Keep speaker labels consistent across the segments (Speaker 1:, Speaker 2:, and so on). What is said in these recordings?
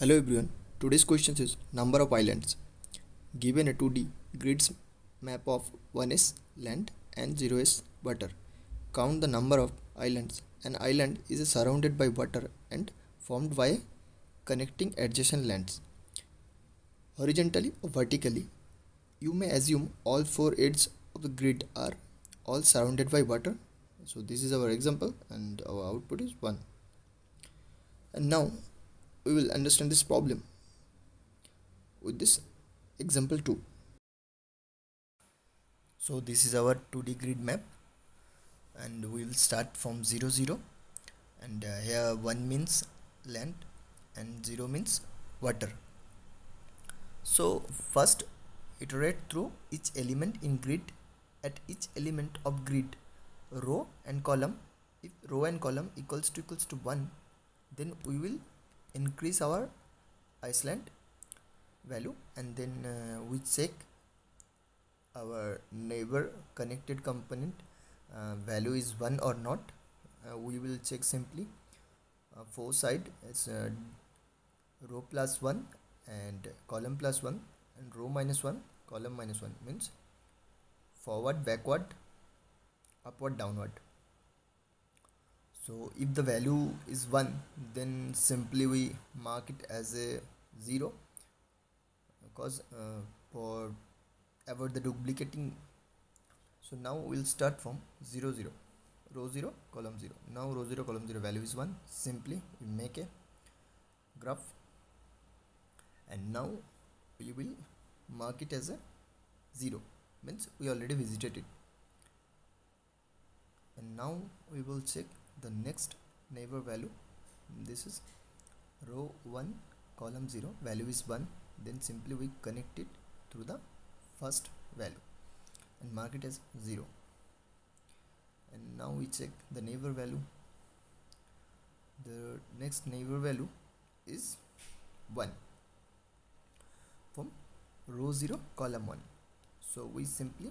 Speaker 1: Hello everyone. Today's question is number of islands. Given a 2D grids map of 1 is land and 0 is water. Count the number of islands. An island is surrounded by water and formed by connecting adjacent lands. Horizontally or vertically, you may assume all four edges of the grid are all surrounded by water. So this is our example and our output is 1. And now we will understand this problem with this example 2. So this is our 2D grid map and we will start from 0 0 and here 1 means land and 0 means water. So first iterate through each element in grid. At each element of grid, row and column, if row and column equals to 1, then we will increase our island value, and then we check our neighbor connected component value is 1 or not. We will check simply four side, it's row plus 1 and column plus 1 and row minus 1 column minus 1 means forward, backward, upward, downward. So if the value is 1, then simply we mark it as a 0, because for avoid the duplicating. So now we'll start from 0 0, row 0 column 0. Now row 0 column 0 value is 1. Simply we make a graph and now we will mark it as a 0, means we already visited it. And now we will check the next neighbor value. This is row 1 column 0, value is 1. Then simply we connect it through the first value and mark it as 0. And now we check the neighbor value. The next neighbor value is 1 from row 0 column 1. So we simply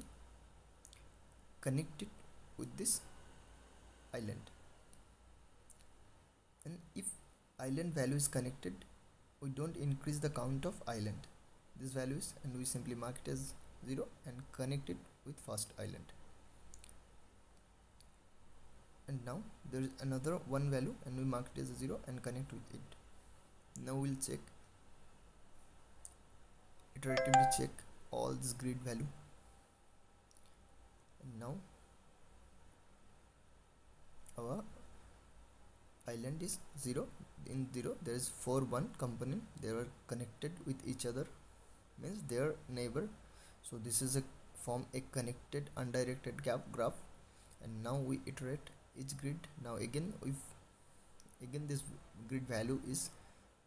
Speaker 1: connect it with this island, and if island value is connected, we don't increase the count of island, this value is, and we simply mark it as 0 and connect it with first island. And now there is another one value and we mark it as 0 and connect with it. Now we'll check, iteratively check all this grid value, and now our island is 0. In 0 there is 4 1 component, they are connected with each other, means their neighbor. So this is a form a connected undirected graph. And now we iterate each grid. Now again this grid value is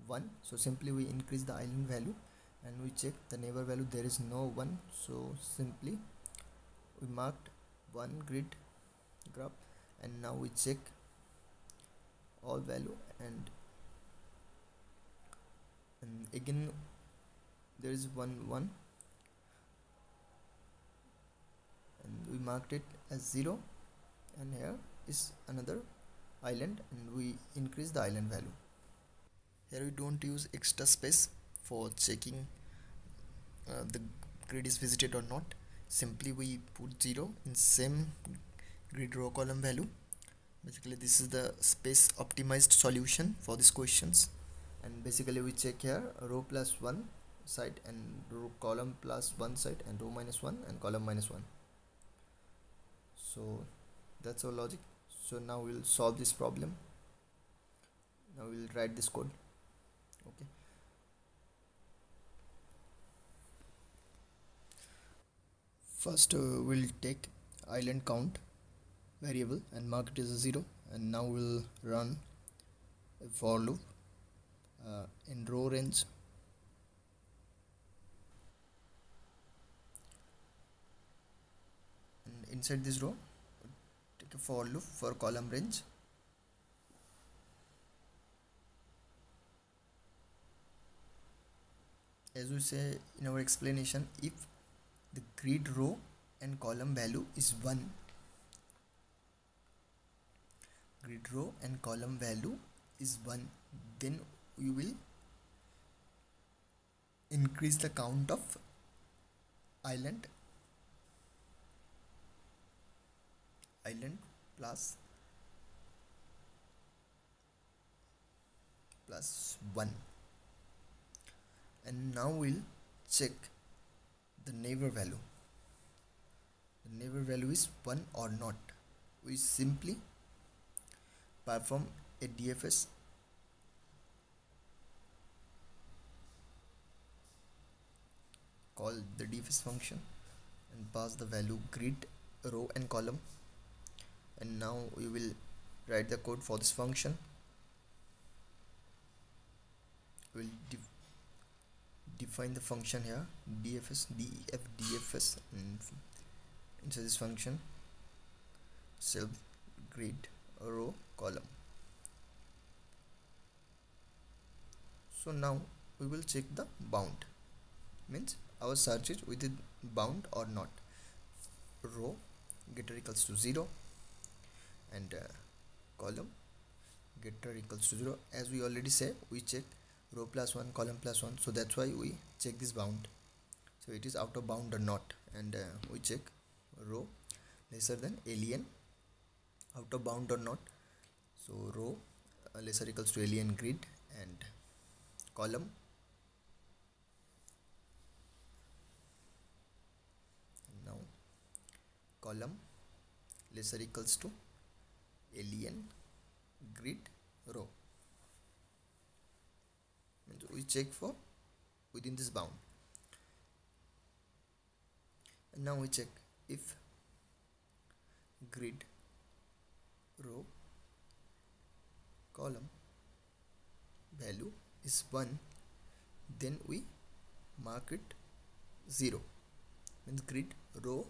Speaker 1: 1, so simply we increase the island value and we check the neighbor value. There is no 1, so simply we marked one grid graph, and now we check all value, and again there is 1 1 and we marked it as 0, and here is another island and we increase the island value. Here we don't use extra space for checking the grid is visited or not. Simply we put 0 in same grid row column value. Basically this is the space optimized solution for these questions. And basically we check here row plus 1 side and row column plus 1 side and row minus 1 and column minus 1. So that's our logic. So now we'll solve this problem. Now we'll write this code. Okay, first we'll take island count variable and mark it as a 0, and now we'll run a for loop in row range, and inside this row take a for loop for column range. As we say in our explanation, if the grid row and column value is 1, grid row and column value is 1, then we will increase the count of island plus 1, and now we'll check the neighbor value. The neighbor value is 1 or not. We simply perform a DFS call the DFS function and pass the value grid, row and column, and now we will write the code for this function. We'll define the function here, dfs def and inside this function self grid row column. So now we will check the bound, means our search is within bound or not. Row getter equals to 0 and column getter equals to 0. As we already said, we check row plus 1 column plus 1, so that's why we check this bound. So it is out of bound or not, and we check row lesser than alien out of bound or not. So row lesser equals to alien grid, and column now column lesser equals to alien grid row. Means we check for within this bound, and now we check if grid row column value is 1, then we mark it 0, means grid row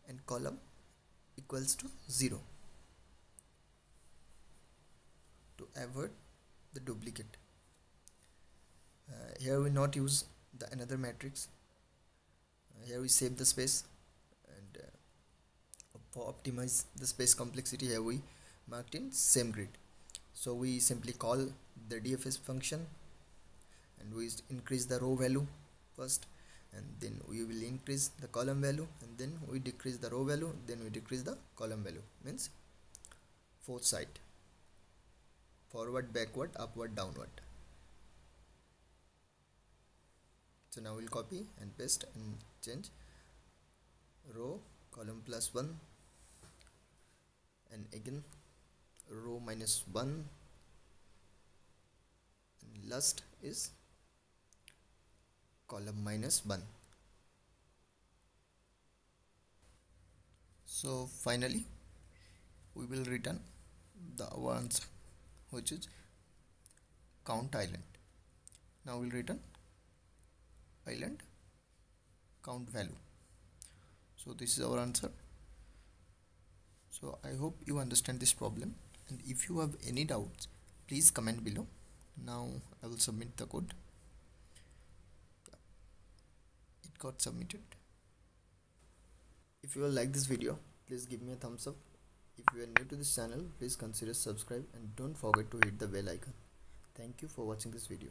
Speaker 1: and column equals to 0 to avoid the duplicate. Here we not use the another matrix. Here we save the space, and for optimize the space complexity, here we marked in same grid. So we simply call the DFS function, and we increase the row value first, and then we will increase the column value, and then we decrease the row value, then we decrease the column value, means fourth side, forward, backward, upward, downward. So now we'll copy and paste and change row column plus 1, and again row minus 1, and last is column minus 1. So finally we will return our answer, which is count island. Now we'll return island count value. So this is our answer. So I hope you understand this problem, and if you have any doubts, please comment below. Now I will submit the code. It got submitted. If you will like this video, please give me a thumbs up. If you are new to this channel, please consider subscribe, and don't forget to hit the bell icon. Thank you for watching this video.